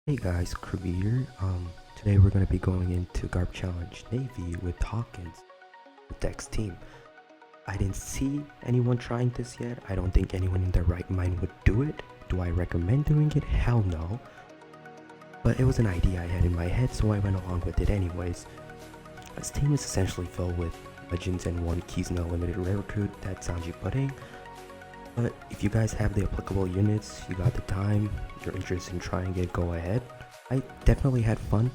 Hey guys, Kirby here. Today we're going to be going into GARP Challenge Navy with Hawkins, the DEX team. I didn't see anyone trying this yet. I don't think anyone in their right mind would do it. Do I recommend doing it? Hell no. But it was an idea I had in my head, so I went along with it anyways. This team is essentially filled with legends and one keys in a limited rare recruit, that's Sanji Pudding. But if you guys have the applicable units, you got the time, you're interested in trying it, go ahead. I definitely had fun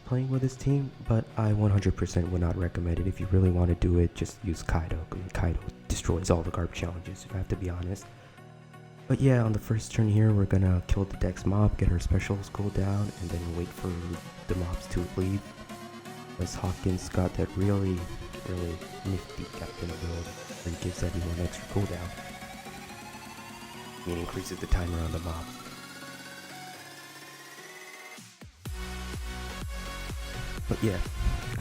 playing with this team, but I 100% would not recommend it. If you really want to do it, just use Kaido. I mean, Kaido destroys all the GARP challenges, if I have to be honest. But yeah, on the first turn here, we're gonna kill the Dex mob, get our specials cooldown, and then wait for the mobs to leave. As Hawkins got that really nifty captain ability and gives everyone extra cooldown. It increases the timer on the mob. But yeah,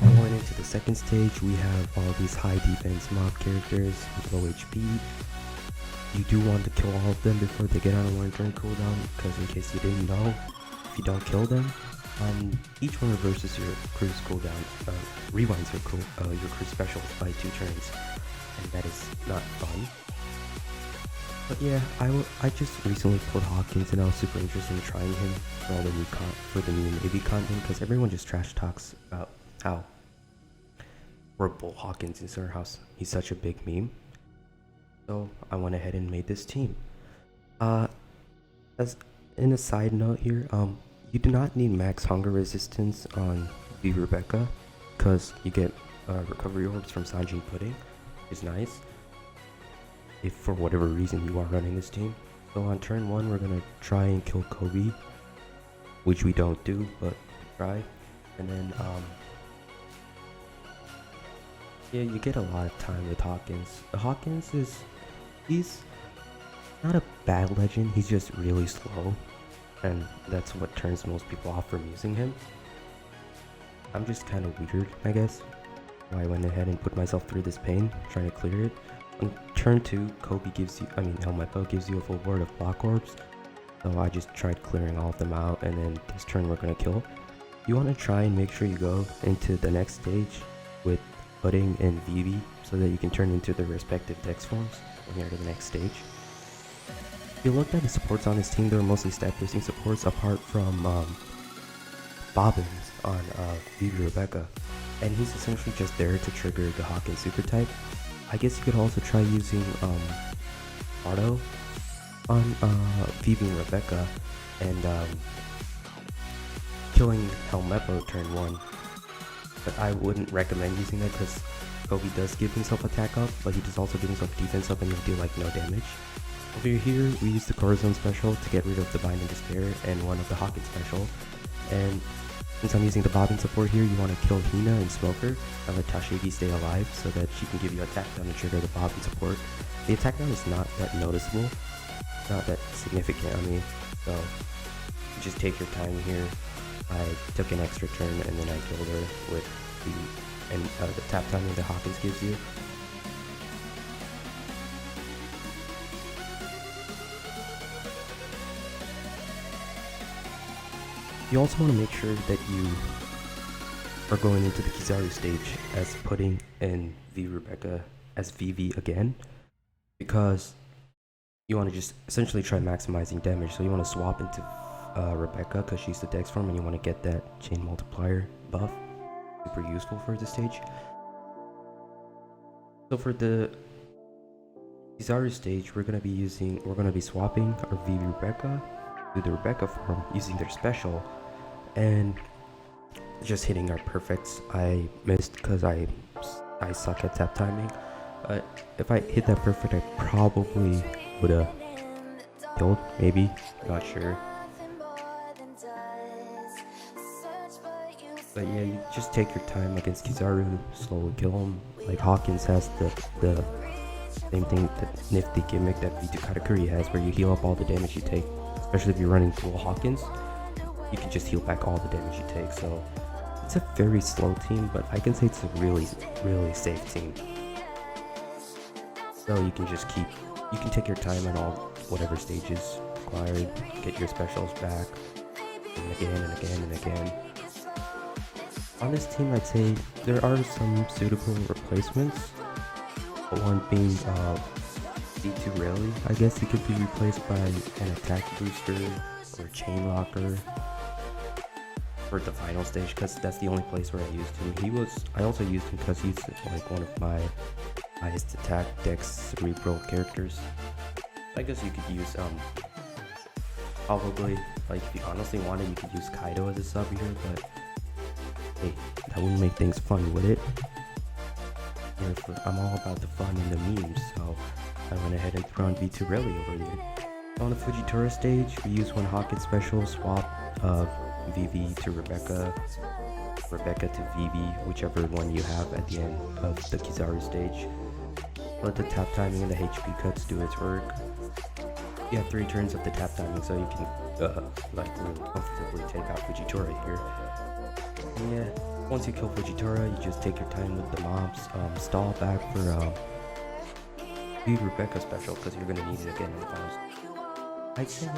going into the second stage, we have all these high defense mob characters with low HP. You do want to kill all of them before they get on a 1 turn cooldown, because in case you didn't know, if you don't kill them, each one reverses your crew's cooldown, rewinds your crew specials by 2 turns, and that is not fun. But yeah, I just recently pulled Hawkins, and I was super interested in trying him for all the new Navy content, because everyone just trash talks about how horrible Hawkins is or how he's such a big meme. So I went ahead and made this team. As in a side note here, you do not need max hunger resistance on V Rebecca, because you get recovery orbs from Sanji Pudding, which is nice if for whatever reason you are running this team. So on turn 1, we're gonna try and kill Kobe, which we don't do, but try. And then yeah, you get a lot of time with Hawkins. Hawkins he's not a bad legend, he's just really slow, and that's what turns most people off from using him. I'm just kind of weird, I guess, why I went ahead and put myself through this pain trying to clear it. On turn 2, Helmeppo gives you a full board of block orbs, so I just tried clearing all of them out, and then this turn we're gonna kill. You want to try and make sure you go into the next stage with Pudding and Vivi, so that you can turn into their respective Dex forms when you're to the next stage. If you looked at the supports on his team, they were mostly stat boosting supports, apart from Bobbins on Vivi Rebecca, and he's essentially just there to trigger the Hawkins super type. I guess you could also try using Auto on Vivi and Rebecca and killing Helmeppo turn 1. But I wouldn't recommend using that, because Kobe does give himself attack up, but he does also give himself defense up, and he'll do like no damage. Over here, we use the Corazon special to get rid of the Bind and Despair and one of the Hawkins special. And since I'm using the Bobbin support here, you want to kill Hina and Smoker and let Tashigi stay alive so that she can give you attack down and trigger the Bobbin support. The attack down is not that noticeable, not that significant, I mean, so just take your time here. I took an extra turn and then I killed her with the tap timing that Hawkins gives you. You also want to make sure that you are going into the Kizaru stage as Pudding and V Rebecca as Vivi again, because you want to just essentially try maximizing damage. So you want to swap into Rebecca, because she's the Dex form, and you want to get that chain multiplier buff. Super useful for this stage. So for the Kizaru stage, we're gonna be swapping our Vivi Rebecca to the Rebecca form using their special, and just hitting our perfects. I missed because I suck at tap timing. But if I hit that perfect, I probably would have killed, maybe, not sure. But yeah, you just take your time against Kizaru, slowly kill him. Like Hawkins has the same thing, that nifty gimmick that V2 Katakuri has, where you heal up all the damage you take. Especially if you're running dual Hawkins, you can just heal back all the damage you take. So it's a very slow team, but I can say it's a really safe team. So you can take your time on whatever stages required, get your specials back, and again and again and again. On this team, I'd say there are some suitable replacements. One being B2 Rally. I guess he could be replaced by an attack booster or chain locker for the final stage, because that's the only place where I used him. I also used him because he's like one of my highest attack DEX cerebral characters. I guess you could use probably, like, if you honestly wanted, you could use Kaido as a sub here, but hey, that wouldn't make things fun, would it? I'm all about the fun and the memes, so I went ahead and threw on V2 Rally over there. On the Fujitora stage, we use one Hawkins special, swap Vivi to Rebecca, Rebecca to Vivi, whichever one you have at the end of the Kizaru stage. Let the tap timing and the HP cuts do its work. You have 3 turns of the tap timing, so you can like really comfortably take out Fujitora here. And yeah, once you kill Fujitora, you just take your time with the mobs, stall back for the Rebecca special, because you're gonna need it again in the finals. I'd say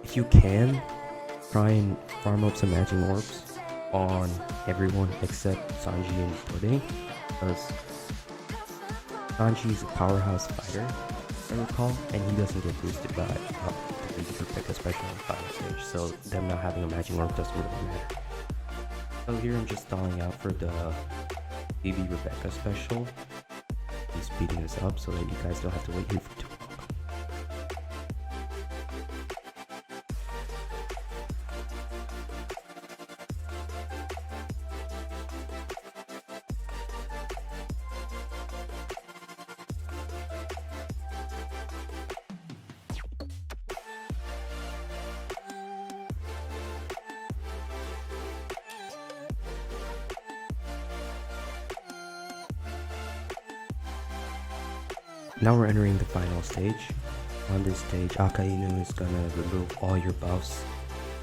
if you can, try and farm up some magic orbs on everyone except Sanji and Pudding, because Sanji's a powerhouse fighter, I recall, and he doesn't get boosted by the Rebecca special on the final stage, so them not having a magic orb doesn't really matter. So here I'm just stalling out for the BB Rebecca special. He's speeding this up so that you guys don't have to wait here for too long. Now we're entering the final stage. On this stage, Akainu is gonna remove all your buffs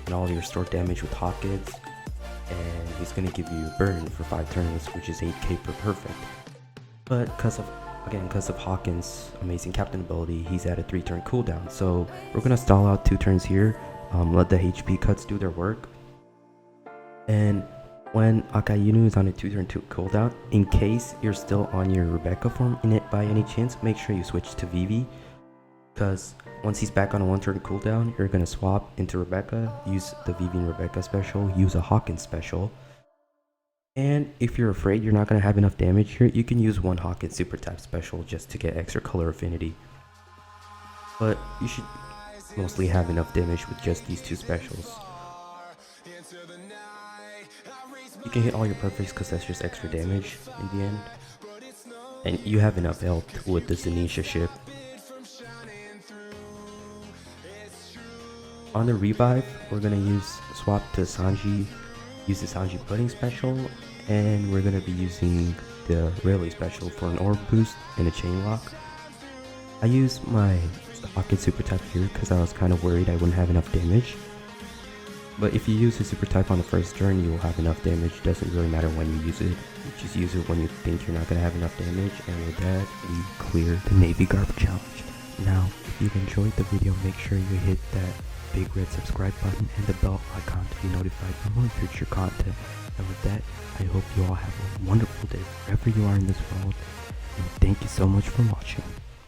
and all your stored damage with Hawkins, and he's gonna give you burn for 5 turns, which is 8k per perfect. But because of Hawkins' amazing captain ability, he's at a 3-turn cooldown. So we're gonna stall out 2 turns here, let the HP cuts do their work, and when Akainu is on a 2-turn cooldown, in case you're still on your Rebecca form in it by any chance, make sure you switch to Vivi, because once he's back on a 1-turn cooldown, you're going to swap into Rebecca, use the Vivi and Rebecca special, use a Hawkins special, and if you're afraid you're not going to have enough damage here, you can use one Hawkins super tap special just to get extra color affinity. But you should mostly have enough damage with just these 2 specials. You can hit all your perfects because that's just extra damage in the end. And you have enough health with the Zanisha ship. On the revive, we're gonna swap to Sanji, use the Sanji Pudding special, and we're gonna be using the Rayleigh special for an orb boost and a chain lock. I used my Hawkins super type here because I was kind of worried I wouldn't have enough damage. But if you use the super type on the first turn, you will have enough damage. Doesn't really matter when you use it. You just use it when you think you're not going to have enough damage. And with that, we clear the Navy GARP challenge. Now, if you've enjoyed the video, make sure you hit that big red subscribe button and the bell icon to be notified for more future content. And with that, I hope you all have a wonderful day wherever you are in this world. And thank you so much for watching.